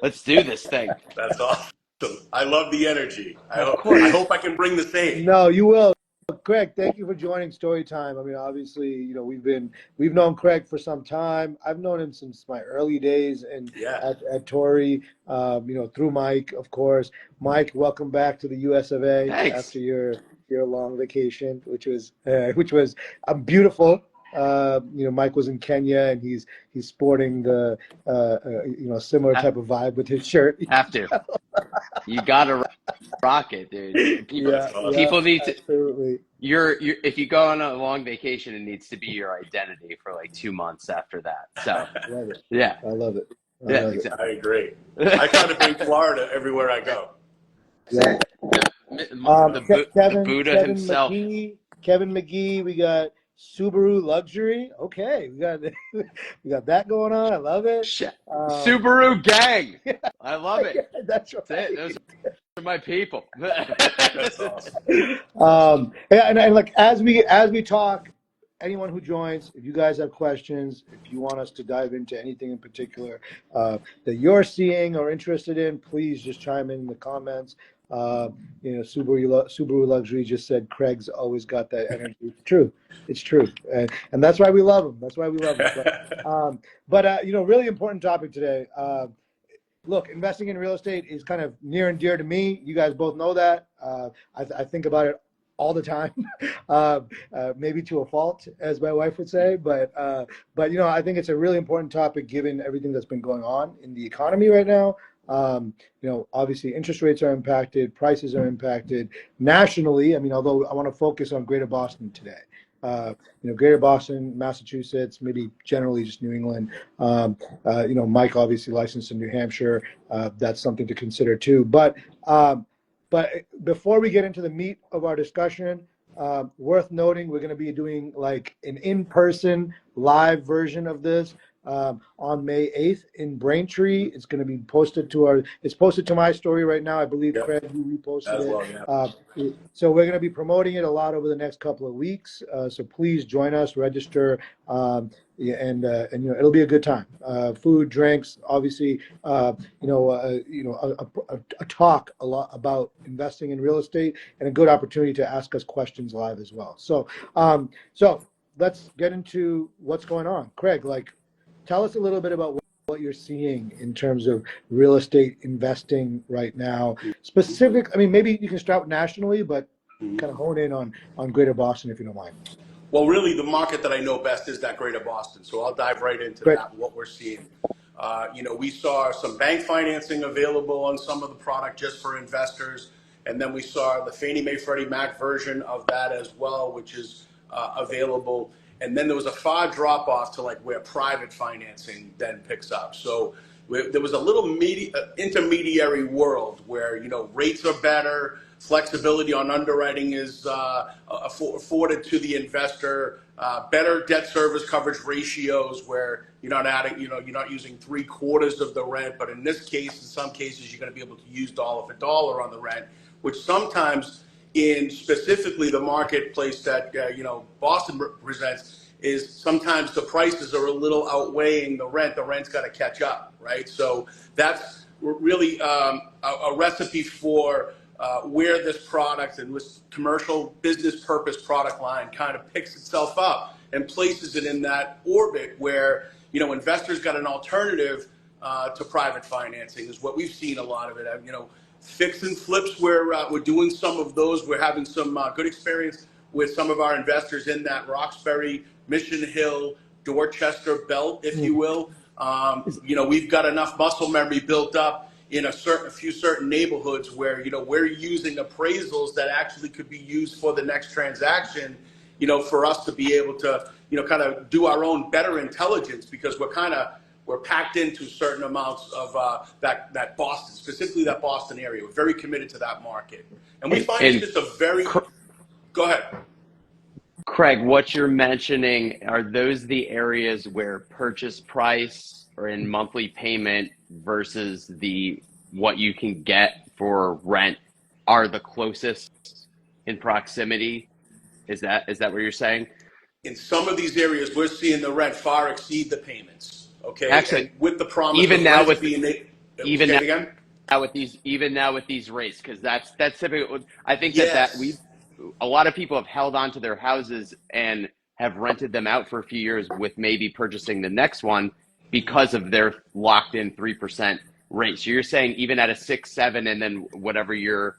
Let's do this thing. That's awesome. I love the energy. Of I course. hope I can bring the same. No, you will. Craig, thank you for joining Story Time. I mean, obviously, we've known Craig for some time. I've known him since my early days and Yeah. at Torii, through Mike, of course. Mike, welcome back to the US of A Thanks. after your long vacation, which was beautiful. Mike was in Kenya and he's sporting the similar Ha- type of vibe with his shirt. Have to. You gotta rock it, dude. People Yeah, That's awesome. yeah, people need to. absolutely. You're if you go on a long vacation, it needs to be your identity for like 2 months after that. So Love it. yeah, I love it. I yeah, love it. I exactly. agree. I try to bring Florida everywhere I go. Yeah. The Buddha Kevin himself. McGee, Kevin McGee. We got Subaru Luxury. Okay, we got we got that going on. I love it. Um, Subaru gang. I love it. yeah, that's That's it. right. Those are my people. That's awesome. Yeah, and like as we talk, anyone who joins, if you guys have questions, if you want us to dive into anything in particular that you're seeing or interested in, please just chime in the comments. Uh, Subaru Luxury just said Craig's always got that energy. It's true. It's true, and that's why we love him. That's why we love him. But really important topic today. Look, investing in real estate is kind of near and dear to me. You guys both know that. I think about it all the time, maybe to a fault, as my wife would say. But I think it's a really important topic given everything that's been going on in the economy right now. Obviously interest rates are impacted, prices are impacted nationally. I mean, although I want to focus on Greater Boston today. Greater Boston, Massachusetts, maybe generally just New England. Mike obviously licensed in New Hampshire. That's something to consider too. But before we get into the meat of our discussion, worth noting, we're going to be doing like an in-person live version of this on May 8th in Braintree. It's going to be it's posted to my story right now. I believe Yep. Craig, you reposted As it. well, yeah. So we're going to be promoting it a lot over the next couple of weeks. So please join us, register, yeah, and it'll be a good time. Food, drinks, obviously, a talk a lot about investing in real estate and a good opportunity to ask us questions live as well. So let's get into what's going on. Craig, tell us a little bit about what you're seeing in terms of real estate investing right now. I mean, maybe you can start nationally, but kind of hone in on Greater Boston if you don't mind. Well, really, the market that I know best is that Greater Boston. So I'll dive right into Great. that, what we're seeing. We saw some bank financing available on some of the product just for investors. And then we saw the Fannie Mae Freddie Mac version of that as well, which is available. And then there was a far drop off to like where private financing then picks up. So there was a little intermediary world where, rates are better, flexibility on underwriting is afforded to the investor, better debt service coverage ratios where you're not using 3/4 of the rent, but in this case, in some cases, you're going to be able to use dollar for dollar on the rent, which sometimes in specifically the marketplace that Boston represents is sometimes the prices are a little outweighing the rent. The rent's got to catch up, right? So that's really a recipe for where this product and this commercial business purpose product line kind of picks itself up and places it in that orbit where investors got an alternative to private financing is what we've seen a lot of it. Fix and flips. We're doing some of those. We're having some good experience with some of our investors in that Roxbury, Mission Hill, Dorchester belt, if you will. We've got enough muscle memory built up in a few certain neighborhoods where we're using appraisals that actually could be used for the next transaction. For us to be able to kind of do our own better intelligence because we're packed into certain amounts of that Boston, specifically that Boston area. We're very committed to that market, and we find it's And just a very. Go ahead. Craig, what you're mentioning, are those the areas where purchase price or in monthly payment versus the what you can get for rent are the closest in proximity? Is that what you're saying? In some of these areas, we're seeing the rent far exceed the payments. Okay, and Actually, with the promise even of now rents with being even Say now it again. even now with these rates, because that's typical. I think that we Yes. a lot of people have held on to their houses and have rented them out for a few years with maybe purchasing the next one because of their locked in 3% rate. So you're saying even at a 6, 7, and then whatever your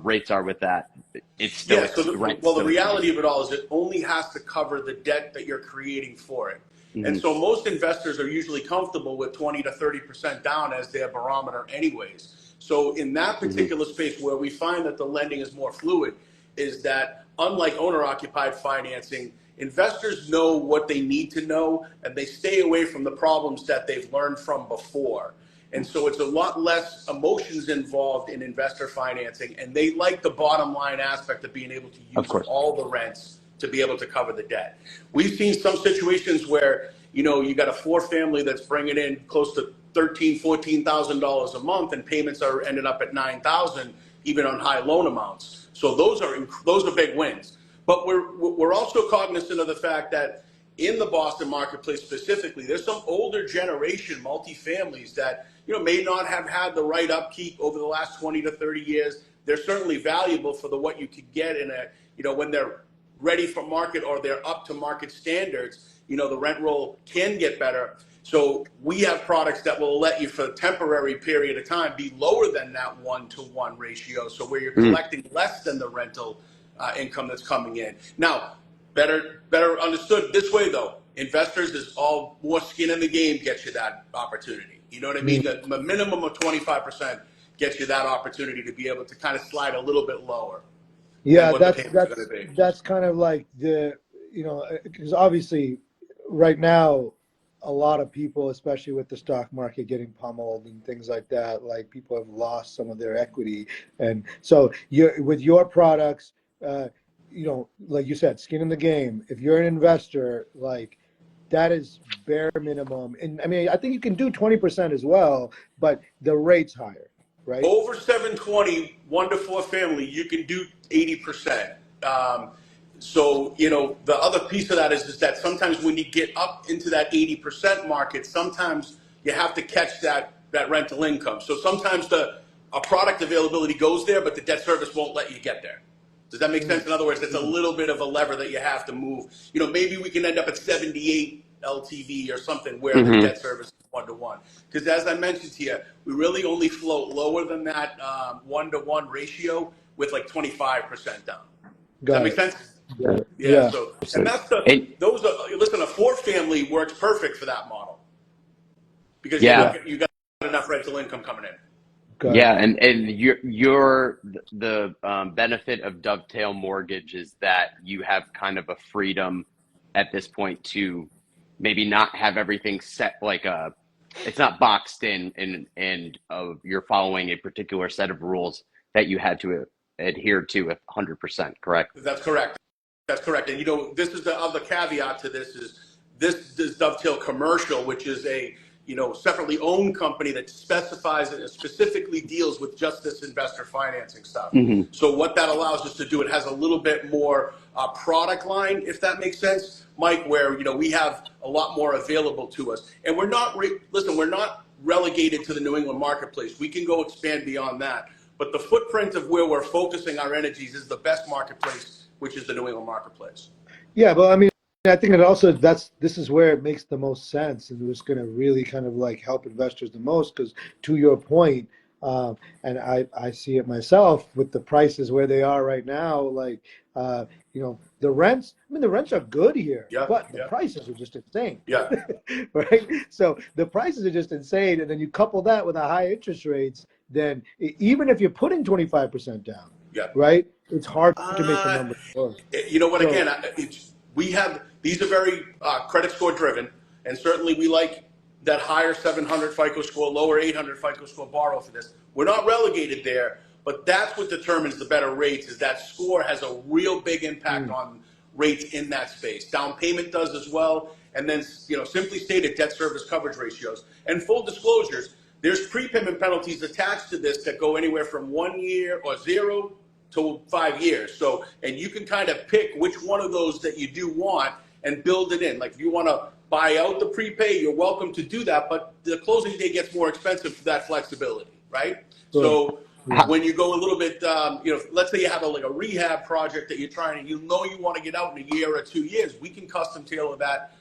rates are with that, it's still Yeah, so rent well, the still reality exceeds. of it all is it only has to cover the debt that you're creating for it. And Hmm. so most investors are usually comfortable with 20 to 30% down as their barometer anyways. So in that Hmm. particular space where we find that the lending is more fluid is that unlike owner occupied financing, investors know what they need to know and they stay away from the problems that they've learned from before. And so it's a lot less emotions involved in investor financing, and they like the bottom line aspect of being able to Of use course. all the rents to be able to cover the debt. We've seen some situations where, you got a four family that's bringing in close to $13,000, $14,000 a month, and payments are ended up at 9,000, even on high loan amounts. So those are big wins. But we're also cognizant of the fact that in the Boston marketplace specifically, there's some older generation multifamilies that may not have had the right upkeep over the last 20 to 30 years. They're certainly valuable for what you could get in when they're ready for market or they're up to market standards. The rent roll can get better. So we have products that will let you for a temporary period of time be lower than that 1-to-1 ratio. So where you're Mm. collecting less than the rental income that's coming in. Now, better understood this way though. Investors is all more skin in the game gets you that opportunity. You know what I mean? The minimum of 25% gets you that opportunity to be able to kind of slide a little bit lower than Yeah, what the that's payments are going that's to be. that's kind of like because obviously right now a lot of people, especially with the stock market getting pummeled and things like that, like people have lost some of their equity, and so with your products, uh, like you said, skin in the game. If you're an investor, like that is bare minimum, and I mean I think you can do 20% as well, but the rate's higher, right? Over 720, 1 to 4 family, you can do 80%. So, the other piece of that is that sometimes when you get up into that 80% market, sometimes you have to catch that rental income. So sometimes a product availability goes there, but the debt service won't let you get there. Does that make sense? Mm. In other words, it's a Yeah. little bit of a lever that you have to move. Maybe we can end up at 78 LTV or something where the Hmm. debt service is 1-to-1. Because as I mentioned to you, we really only float lower than that 1-to-1 ratio with like 25% down. Does that Got make it. sense? Got it. Yeah. Yeah. So, and Absolutely. that's And those are, listen, a four family works perfect for that model because yeah, you got enough rental income coming in. Got it. yeah, and your the benefit of Dovetail Mortgage is that you have kind of a freedom at this point to maybe not have everything set like a it's not boxed in and you're following a particular set of rules that you had to adhere to 100%, correct? That's correct. That's correct. And this is the other caveat to this is this Dovetail Commercial, which is a separately owned company that specifies and specifically deals with just this investor financing stuff. Hmm. So what that allows us to do, it has a little bit more product line, if that makes sense, Mike. Where we have a lot more available to us, and we're not listen. We're not relegated to the New England marketplace. We can go expand beyond that. But the footprint of where we're focusing our energies is the best marketplace, which is the New England marketplace. Yeah, but I mean, I think it also this is where it makes the most sense, and it's going to really kind of like help investors the most. Because to your point, and I see it myself with the prices where they are right now. Like, the rents. I mean, the rents are good here, Yeah, but the yeah, prices are just insane, yeah, right? So the prices are just insane, and then you couple that with the high interest rates, then even if you're putting 25% down, yeah. right, it's hard to make the Uh, numbers work. you know what? So. Again, we have these are very credit score driven, and certainly we like that higher 700 FICO score, lower 800 FICO score borrow for this. We're not relegated there, but that's what determines the better rates. Is that score has a real big impact Mm. on rates in that space. Down payment does as well, and then simply stated debt service coverage ratios and full disclosures. There's prepayment penalties attached to this that go anywhere from 1 year or 0 to 5 years. So, and you can kind of pick which one of those that you do want and build it in. Like if you want to buy out the prepay, you're welcome to do that, but the closing day gets more expensive for that flexibility, right? Sure. So Yeah. when you go a little bit, let's say you have like a rehab project that you're trying and you want to get out in a year or 2 years, we can custom tailor that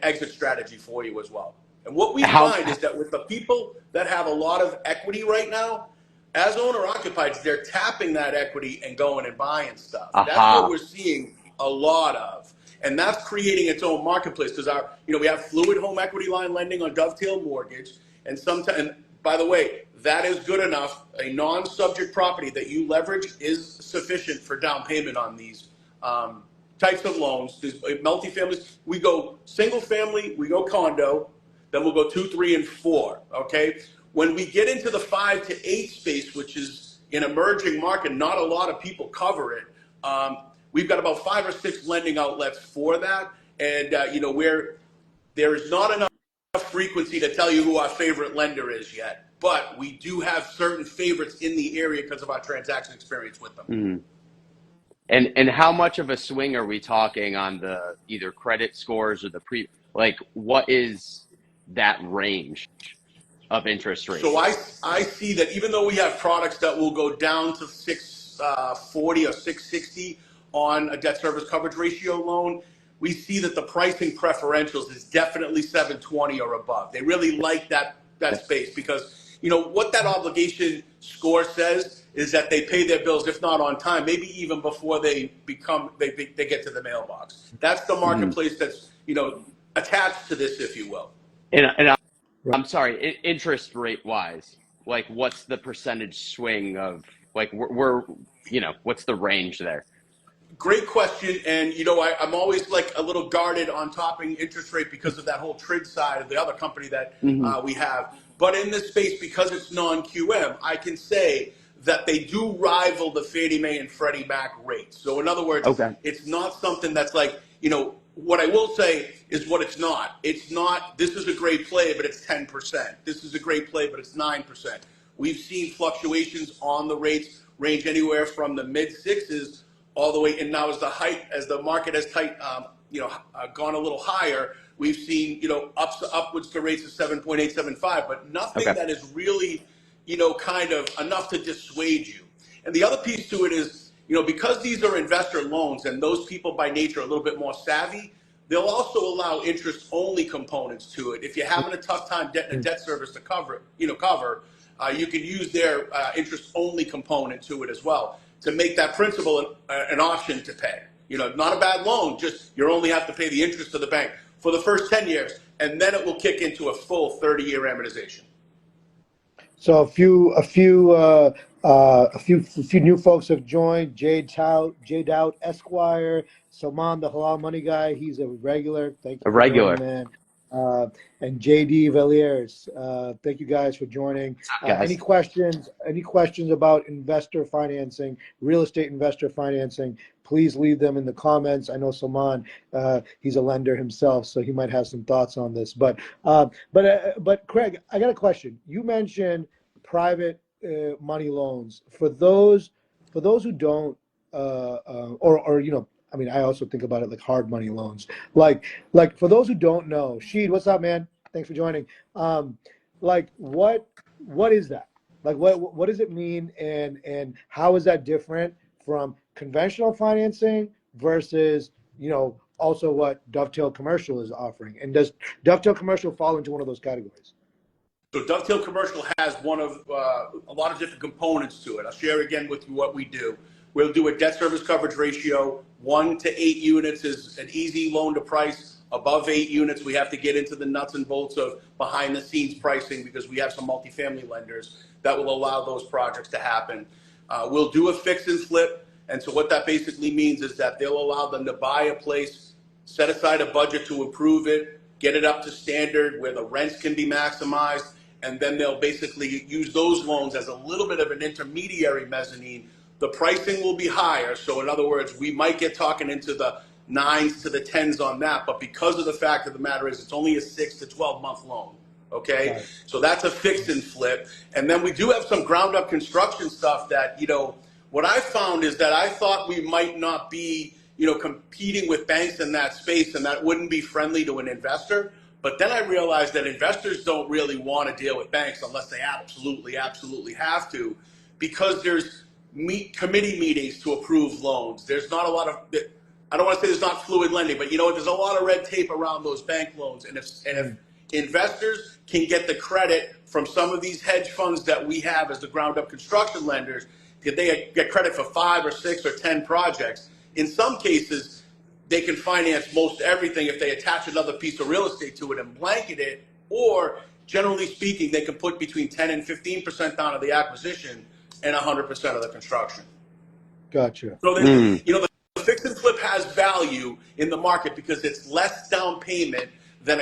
exit strategy for you as well. And what we How find is that with the people that have a lot of equity right now, as owner occupieds, they're tapping that equity and going and buying stuff. That's what aha. we're seeing a lot of. And that's creating its own marketplace because we have fluid home equity line lending on Dovetail Mortgage. And sometimes, by the way, that is good enough. A non-subject property that you leverage is sufficient for down payment on these types of loans. There's multifamilies. We go single family, we go condo, then we'll go 2, 3, and 4. Okay. When we get into the 5 to 8 space, which is an emerging market, not a lot of people cover it. We've got about 5 or 6 lending outlets for that, and where there is not enough frequency to tell you who our favorite lender is yet, but we do have certain favorites in the area because of our transaction experience with them. Mhm. And how much of a swing are we talking on the either credit scores or the like what is that range of interest So rates? I see that even though we have products that will go down to 640 or 660 on a debt service coverage ratio loan, we see that the pricing preferentials is definitely 720 or above. They really like that space because what that obligation score says is that they pay their bills if not on time, maybe even before they get to the mailbox. That's the Mhm. marketplace that's attached to this, if you will. And Right. I'm sorry, interest rate wise, like what's the percentage swing of like we're what's the range there? Great question, and I'm always like a little guarded on topping interest rate because of that whole TRID side of the other company that Hmm. we have. But in this space, because it's non-QM, I can say that they do rival the Fannie Mae and Freddie Mac rates. So in other words, Okay. it's not something that's like what I will say is what it's not. It's not. This is a great play, but it's 10%. This is a great play, but it's 9%. We've seen fluctuations on the rates range anywhere from the mid sixes all the way, and now as the market has gone a little higher, we've seen upwards to rates of 7.875, but nothing Okay. that is really kind of enough to dissuade you. And the other piece to it is because these are investor loans and those people by nature are a little bit more savvy, they'll also allow interest only components to it. If you're having a tough time getting a debt service to cover, you can use their interest only component to it as well to make that principal an option to pay. Not a bad loan, just you only have to pay the interest to the bank for the first 10 years, and then it will kick into a full 30-year amortization. So a few new folks have joined. Jay Dowd Esquire, Salman, the halal money guy. He's a regular. Thank A you for joining, regular. man. And JD Valiers. Thank you guys for joining. What's up, guys? Any questions? Any questions about investor financing, real estate investor financing? Please leave them in the comments. I know Salman, he's a lender himself, so he might have some thoughts on this. But Craig, I got a question. You mentioned private money loans for those who don't or I mean I also think about it like hard money loans like for those who don't know. Sheed, what's up, man? Thanks for joining. Like what is that? Like what does it mean, and how is that different from conventional financing versus also what Dovetail Commercial is offering? And does Dovetail Commercial fall into one of those categories? So Dovetail Commercial has one of a lot of different components to it. I'll share again with you what we do. We'll do a debt service coverage ratio. 1 to 8 units is an easy loan to price. Above 8 units, we have to get into the nuts and bolts of behind the scenes pricing because we have some multifamily lenders that will allow those projects to happen. We'll do a fix and flip. And so what that basically means is that they'll allow them to buy a place, set aside a budget to improve it, get it up to standard where the rents can be maximized, and then they'll basically use those loans as a little bit of an intermediary mezzanine. The pricing will be higher. So in other words, we might get talking into the 9s to the 10s on that, but because of the fact of the matter is it's only a 6 to 12-month loan. Okay, Right. so that's a fix and flip. And then we do have some ground up construction stuff that, what I found is that I thought we might not be competing with banks in that space, and that wouldn't be friendly to an investor. But then I realized that investors don't really want to deal with banks unless they absolutely, absolutely have to, because there's committee meetings to approve loans. There's not a lot of, I don't want to say there's not fluid lending, but there's a lot of red tape around those bank loans. And if investors can get the credit from some of these hedge funds that we have as the ground up construction lenders, if they get credit for 5 or 6 or 10 projects, in some cases, they can finance most everything if they attach another piece of real estate to it and blanket it, or generally speaking, they can put between 10 and 15% down of the acquisition and 100% of the construction. Gotcha. So the fix and flip has value in the market because it's less down payment than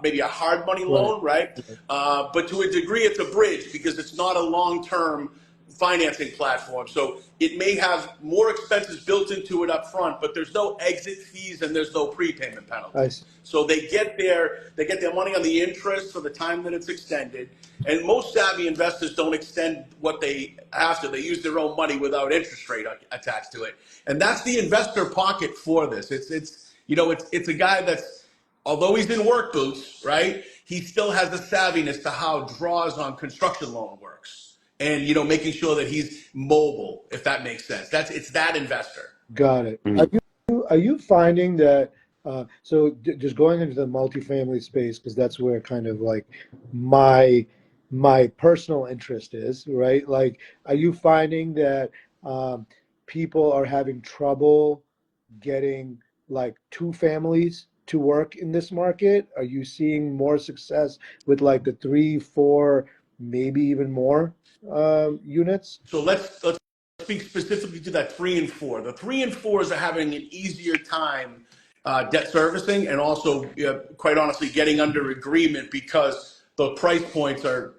maybe a hard money loan, right? But to a degree, it's a bridge because it's not a long-term financing platform. So it may have more expenses built into it up front, but there's no exit fees and there's no prepayment penalties. So they get their money on the interest for the time that it's extended. And most savvy investors don't extend what they have to. They use their own money without interest rate attached to it. And that's the investor pocket for this. It's a guy that's, although he's in work boots, right, he still has the savviness to how draws on construction loan works. And making sure that he's mobile, if that makes sense. It's that investor. Got it. Are you finding that? So just going into the multifamily space, because that's where kind of like my personal interest is, right? Like, are you finding that people are having trouble getting like 2 families to work in this market? Are you seeing more success with like the 3, 4, maybe even more units? So let's speak specifically to that 3 and 4. The 3 and 4s are having an easier time debt servicing and also, quite honestly, getting under agreement because the price points are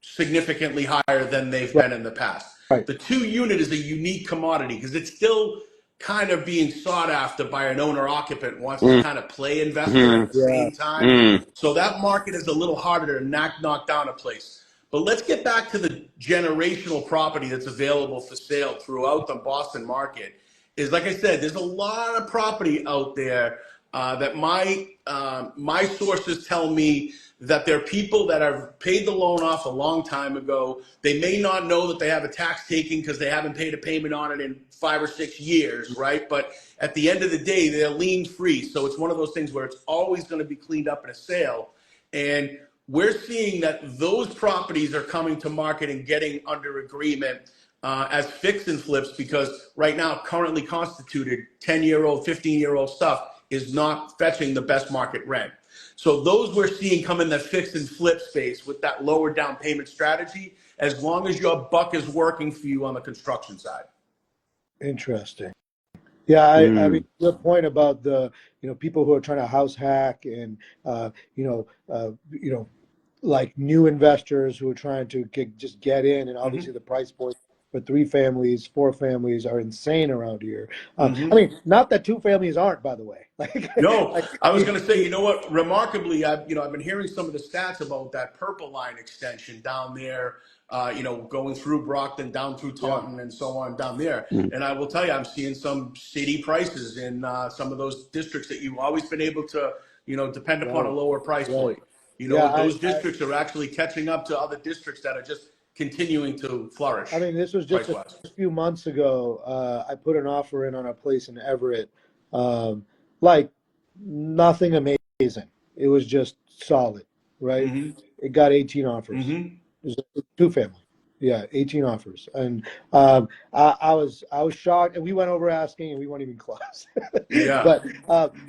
significantly higher than they've been in the past. The 2 unit is a unique commodity because it's still kind of being sought after by an owner occupant who wants to kind of play investor at the same time. So that market is a little harder to knock down a place. But let's get back to the generational property that's available for sale throughout the Boston market. Is, like I said, there's a lot of property out there that my sources tell me that there are people that have paid the loan off a long time ago. They may not know that they have a tax taking because they haven't paid a payment on it in 5 or 6 years, right? But at the end of the day, they're lien free. So it's one of those things where it's always going to be cleaned up in a sale. And we're seeing that those properties are coming to market and getting under agreement as fix and flips because right now, currently constituted 10-year-old, 15-year-old stuff is not fetching the best market rent. So those we're seeing come in the fix and flip space with that lower down payment strategy, as long as your buck is working for you on the construction side. Interesting. Yeah, I mean, your point about the people who are trying to house hack and like new investors who are trying to get in, and obviously the price point for 3 families, 4 families are insane around here. I mean, not that 2 families aren't, by the way. No, I was going to say, what? Remarkably, I've been hearing some of the stats about that Purple Line extension down there. Going through Brockton, down through Taunton, and so on down there. And I will tell you, I'm seeing some city prices in some of those districts that you've always been able to, depend upon a lower price point. Those districts are actually catching up to other districts that are just continuing to flourish. I mean, this was just a few months ago. I put an offer in on a place in Everett. Like nothing amazing. It was just solid, right? It got 18 offers. It was a 2 family. Yeah, 18 offers, and I was shocked, and we went over asking, and we weren't even close.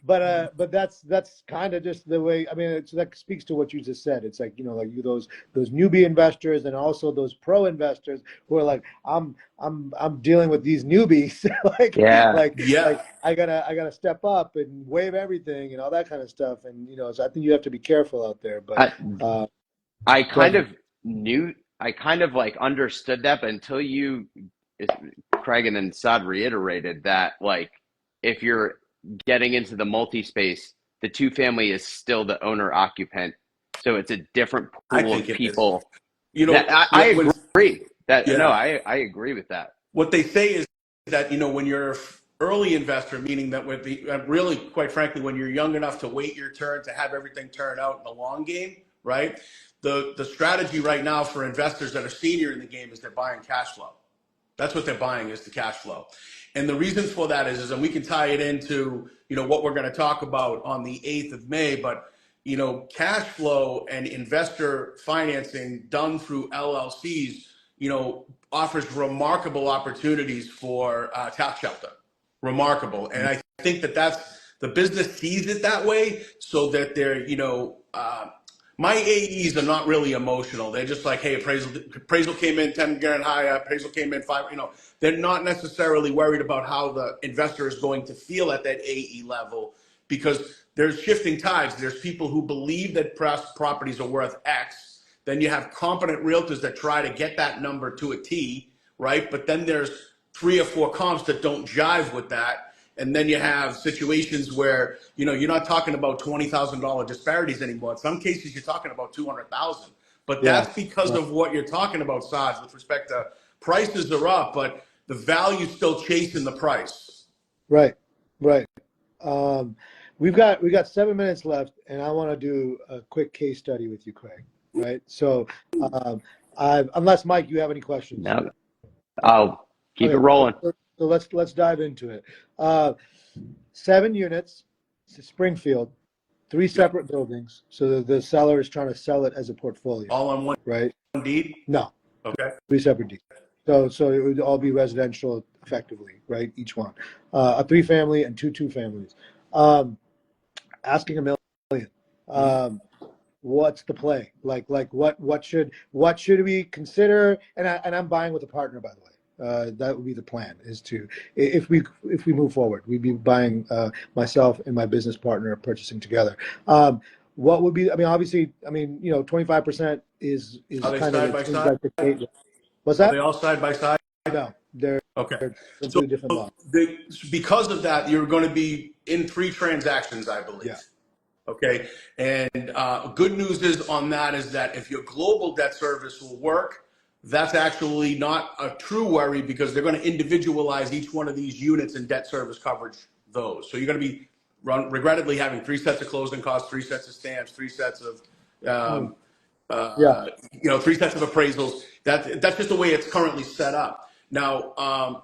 But that's kind of just the way. I mean, that speaks to what you just said. It's like those newbie investors, and also those pro investors who are like, I'm dealing with these newbies, like I gotta step up and waive everything and all that kind of stuff, and so I think you have to be careful out there. But I kind of like understood that, but until Craig and then Saad reiterated that, like, if you're getting into the multi-space, the 2 family is still the owner occupant. So it's a different pool of people. I agree. I agree with that. What they say is that, when you're early investor, meaning that would be really, quite frankly, when you're young enough to wait your turn to have everything turn out in the long game, right? The strategy right now for investors that are senior in the game is they're buying cash flow. That's what they're buying, is the cash flow. And the reason for that is, and we can tie it into, what we're going to talk about on the 8th of May, but, cash flow and investor financing done through LLCs, offers remarkable opportunities for tax shelter. Remarkable. And I think that the business sees it that way, so that they're, my AEs are not really emotional. They're just like, hey, appraisal came in 10 grand higher, appraisal came in 5, they're not necessarily worried about how the investor is going to feel at that AE level, because there's shifting tides. There's people who believe that properties are worth X. Then you have competent realtors that try to get that number to a T, right? But then there's 3 or 4 comps that don't jive with that. And then you have situations where, you're not talking about $20,000 disparities anymore. In some cases, you're talking about 200,000. But that's because of what you're talking about, Saad, with respect to prices are up, but the value's still chasing the price. Right. We got 7 minutes left, and I want to do a quick case study with you, Craig. Right. So, unless Mike, you have any questions? No, I'll keep it rolling. So let's dive into it. 7 units, Springfield, 3 separate buildings. So the seller is trying to sell it as a portfolio. All on one deed? No. Okay. 3 separate deeds. So it would all be residential effectively, right? Each one, a 3-family and 2 2-families. Asking $1 million. What's the play? Like what should we consider? And I'm buying with a partner, by the way. That would be the plan, is to, if we move forward, we'd be buying, myself and my business partner purchasing together. What would be, obviously, 25% is Are they kind side of, by seems side? like the gateway. What's that? Are they all side by side? No, they're Okay. completely different laws. Because of that, you're going to be in 3 transactions, I believe. Yeah. Okay. And good news is on that is that if your global debt service will work, that's actually not a true worry, because they're going to individualize each one of these units and debt service coverage those. So you're going to be regrettably having 3 sets of closing costs, 3 sets of stamps, 3 sets of, 3 sets of appraisals. That's just the way it's currently set up. Now,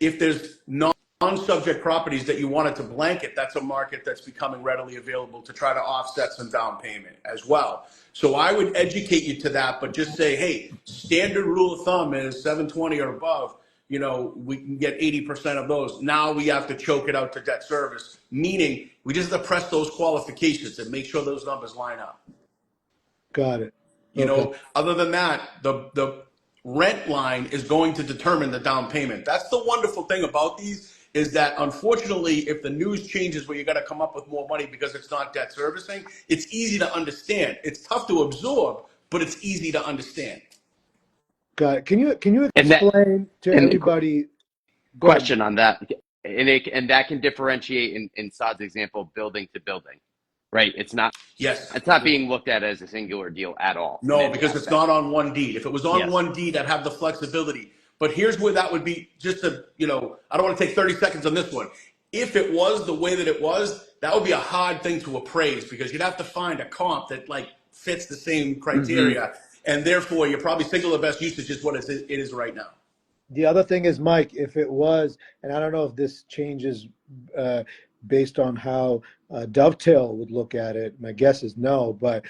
if there's non-subject properties that you wanted to blanket, that's a market that's becoming readily available to try to offset some down payment as well. So I would educate you to that, but just say, hey, standard rule of thumb is 720 or above. We can get 80% of those. Now we have to choke it out to debt service, meaning we just have to press those qualifications and make sure those numbers line up. Got it. Other than that, the rent line is going to determine the down payment. That's the wonderful thing about these, is that unfortunately, if the news changes where you got to come up with more money because it's not debt servicing, it's easy to understand. It's tough to absorb, but it's easy to understand. Got it. Can you explain to everybody? Question on that, and that can differentiate in Saad's example, building to building, right? It's not being looked at as a singular deal at all. No, because it's not on one deed. If it was on one deed, I'd have the flexibility. But here's where that would be, just to, I don't want to take 30 seconds on this one. If it was the way that it was, that would be a hard thing to appraise, because you'd have to find a comp that fits the same criteria. Mm-hmm. And therefore, you're probably single the best usage is what it is right now. The other thing is, Mike, if it was, and I don't know if this changes based on how Dovetail would look at it, my guess is no, but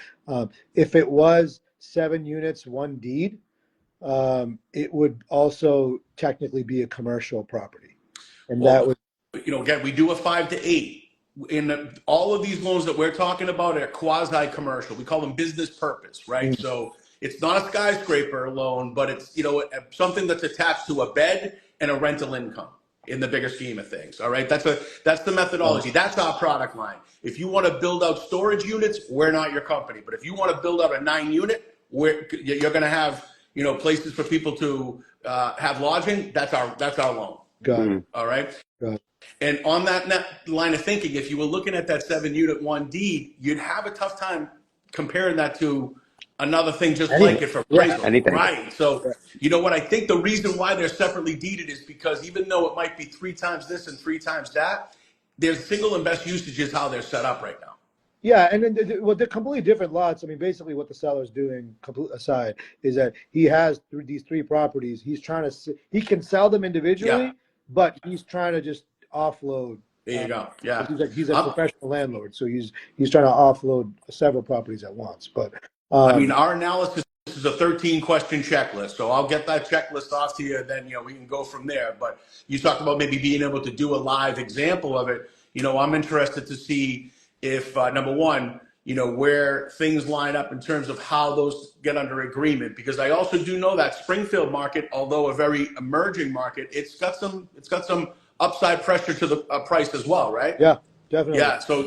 if it was 7 units, 1 deed, it would also technically be a commercial property. And that would, again, we do a 5 to 8. All of these loans that we're talking about are quasi-commercial. We call them business purpose, right? Mm-hmm. So it's not a skyscraper loan, but it's, something that's attached to a bed and a rental income in the bigger scheme of things. All right. That's the methodology. That's our product line. If you want to build out storage units, we're not your company. But if you want to build out a 9 unit, you're going to have, places for people to have lodging. That's our loan. Got it. All right. Got it. And on that line of thinking, if you were looking at that 7 unit 1 deed, you'd have a tough time comparing that to another thing just like Anything. it for Yeah. appraisal. Anything. Right. So, Yeah. you know what? I think the reason why they're separately deeded is because even though it might be 3 times this and 3 times that, their single and best usage is how they're set up right now. Yeah, and then well, they're completely different lots. I mean, basically, what the seller's doing, complete aside, is that he has these three properties. He's trying to he can sell them Yeah. individually, but he's trying to just offload. There you go. Because Yeah. he's a Um, professional landlord, so he's trying to offload several properties at once. But I mean, um, our analysis is a 13-question checklist, so I'll get that checklist off to you. Then we can go from there. But you talked about maybe being able to do a live example of it. I'm interested to see if number one, where things line up in terms of how those get under agreement. Because I also do know that Springfield market, although a very emerging market, it's got some upside pressure to the price as well, right? yeah, definitely, Yeah, so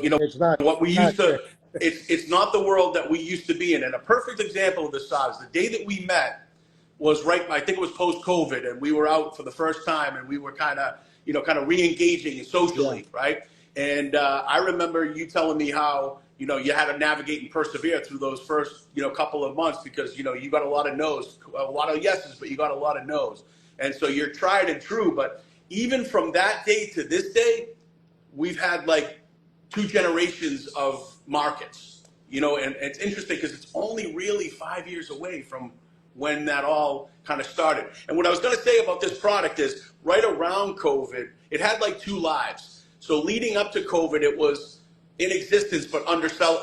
what we it's used not to, quick. it's not the world that we used to be in. And a perfect example of this, Saad, is the day that we met was right. I think it was post COVID, and we were out for the first time, and we were kind of re-engaging Yeah, socially, right? And I remember you telling me how you had to navigate and persevere through those first couple of months because you got a lot of no's, a lot of yeses, but you got a lot of no's, and so you're tried and true. But even from that day to this day, we've had like 2 generations of markets, and it's interesting because it's only really 5 years away from when that all kind of started. And what I was going to say about this product is right around COVID, it had like 2 lives. So leading up to COVID, it was in existence, but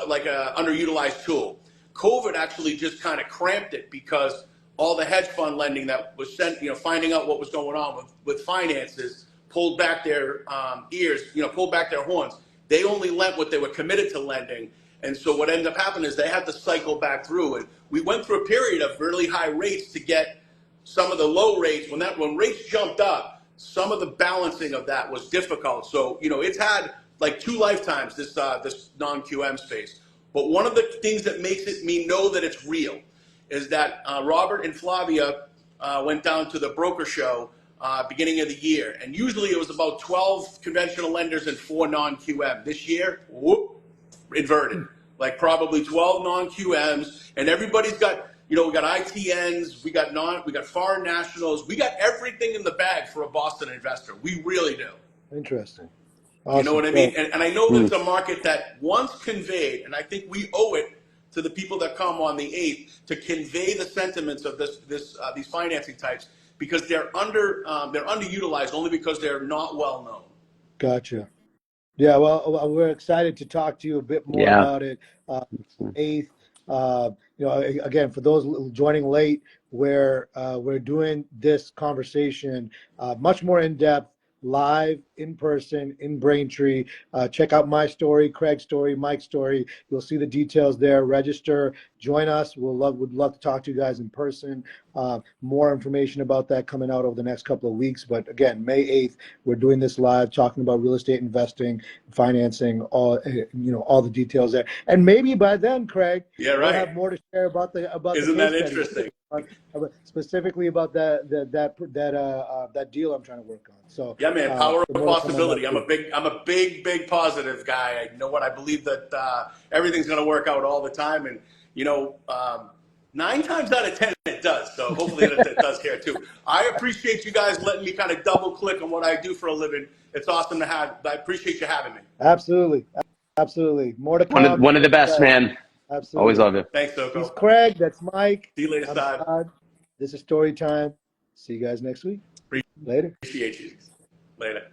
like a underutilized tool. COVID actually just kind of cramped it because all the hedge fund lending that was sent, finding out what was going on with finances, pulled back their ears, pulled back their horns. They only lent what they were committed to lending. And so what ended up happening is they had to cycle back through. And we went through a period of really high rates to get some of the low rates. When rates jumped up, some of the balancing of that was difficult. So, it's had like 2 lifetimes, this non-QM space. But one of the things that makes me know that it's real is that Robert and Flavia went down to the broker show beginning of the year. And usually it was about 12 conventional lenders and 4 non-QM. This year, whoop, inverted. Like probably 12 non-QMs, and everybody's got, we got ITNs, we got foreign nationals, we got everything in the bag for a Boston investor. We really do. interesting, You know awesome. what I mean? So And I know that it's a market that once conveyed, and I think we owe it to the people that come on the 8th to convey the sentiments of these financing types because they're underutilized only because they're not well known. gotcha. Yeah, well, we're excited to talk to you a bit more Yeah. about it. 8th, again, for those joining late, where we're doing this conversation much more in depth, live, in person, in Braintree. Check out my story, Craig's story, Mike's story. You'll see the details there. Register, join us. Would love to talk to you guys in person. More information about that coming out over the next couple of weeks. But again, May 8th, we're doing this live, talking about real estate investing, financing, all the details there. And maybe by then, Craig, Yeah, we'll right. have more to share about the Isn't case that study, interesting? specifically about that deal I'm trying to work on. So Yeah, man, power so of more to come on that possibility. I'm too. a big positive guy. You know what? I believe that everything's going to work out all the time, and 9 times out of 10 it does. So hopefully it does here too. I appreciate you guys letting me kind of double click on what I do for a living. It's awesome to have. I appreciate you having me. Absolutely, absolutely. More to One of come. one of the best, man. Always Absolutely. love you. Thanks, He's Soko. Craig. That's Mike. See you later, I'm Saad. Saad. This is Story Time. See you guys next week. Later. Appreciate you. Later.